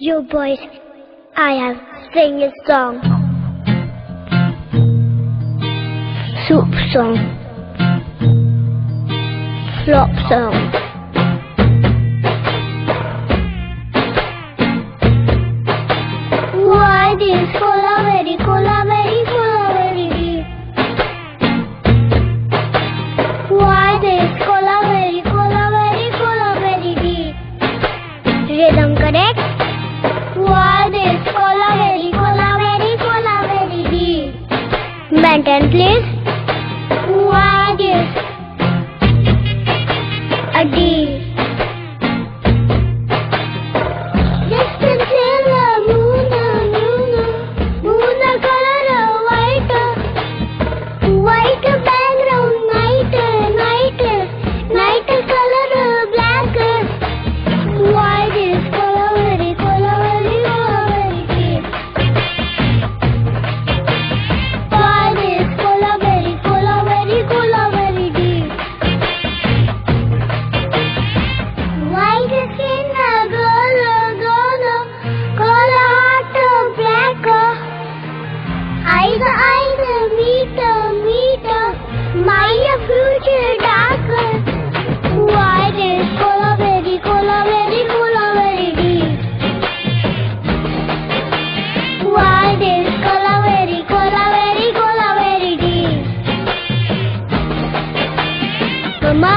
You boys, I have sing a song. Soup song. Flop song. Why this cola very deep? Why this cola very deep? Rhythm correct? Why this cola very deep? Maintain please. Why this a deep? Future darker. Why this cola very deep? Why this cola very deep? Mama,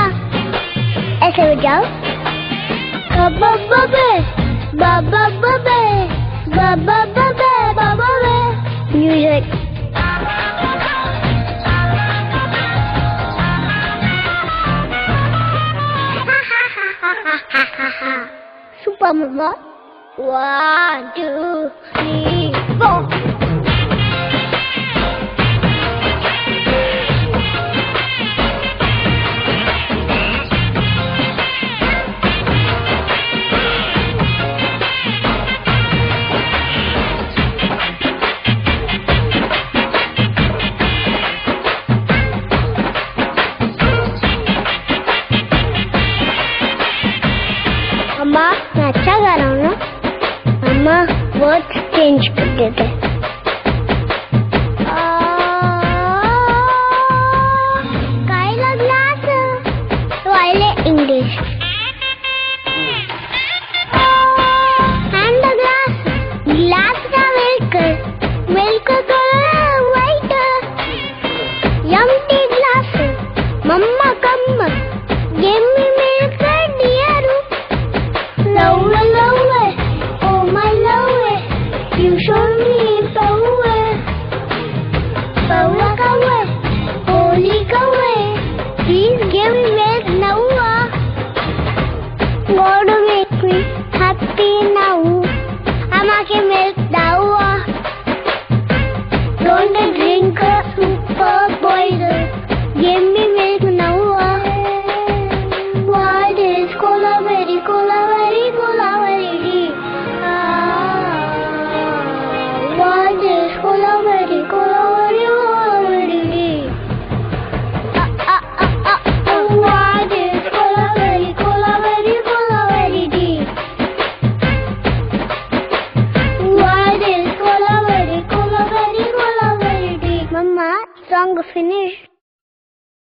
ऐसे बजाओ. Music. Super Mama. 1, 2, 3, 4. अम्मा मैं अच्छा गा रहा हूँ ना? अम्मा बहुत चेंज कर देते.